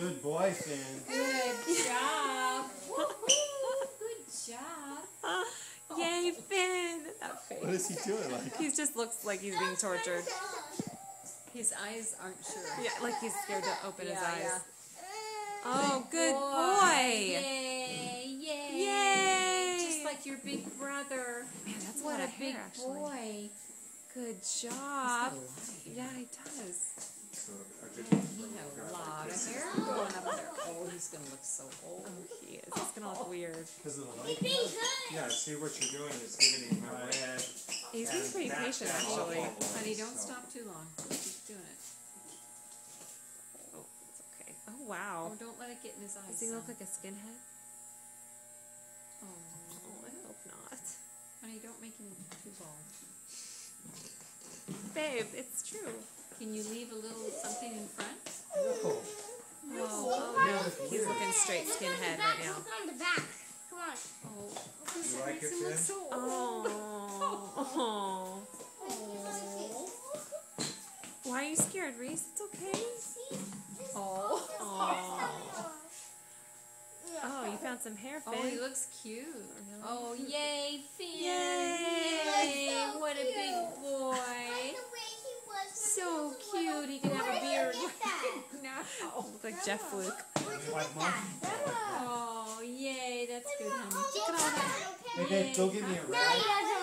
Good boy, Finn. Good job. Good job. Yay, Finn! That face. What is he doing? Like, He just looks like he's being tortured. His eyes aren't sure. Yeah, like he's scared to open his eyes. Yeah. Oh, good boy! Yay! Yay! Yay! Just like your big brother. Man, that's What a lot a of hair, big actually. boy. Good job. Yeah, he does. He had a lot of hair going up there. Oh, he's gonna look so old. Oh, he is. It's gonna look weird. because of the light. Yeah, see what you're doing is giving him a red. He's being pretty patient, actually. Honey, don't stop too long. Keep doing it. Oh, it's okay. Oh, wow. Oh, don't let it get in his eyes. Does he look son. like a skinhead? Oh, Oh, I hope not. honey, don't make him too bald. Babe, it's true. Can you leave a little something in front? No. Oh, He's looking straight skinhead right now. Look on the back. Come on. oh. You like it, Makes him look Finn? so old. Oh. Why are you scared, Reese? It's okay. Oh. Oh. Oh, you found some hair, Finn. Oh, he looks cute. Really? Oh, yay, Finn. Yay. Yay. What a big boy. So cute. He can have a beard. No. Look like Jeff Fluke. Like mom? Oh, yay. That's good, honey. Hey, babe, go get me a No, rag. he doesn't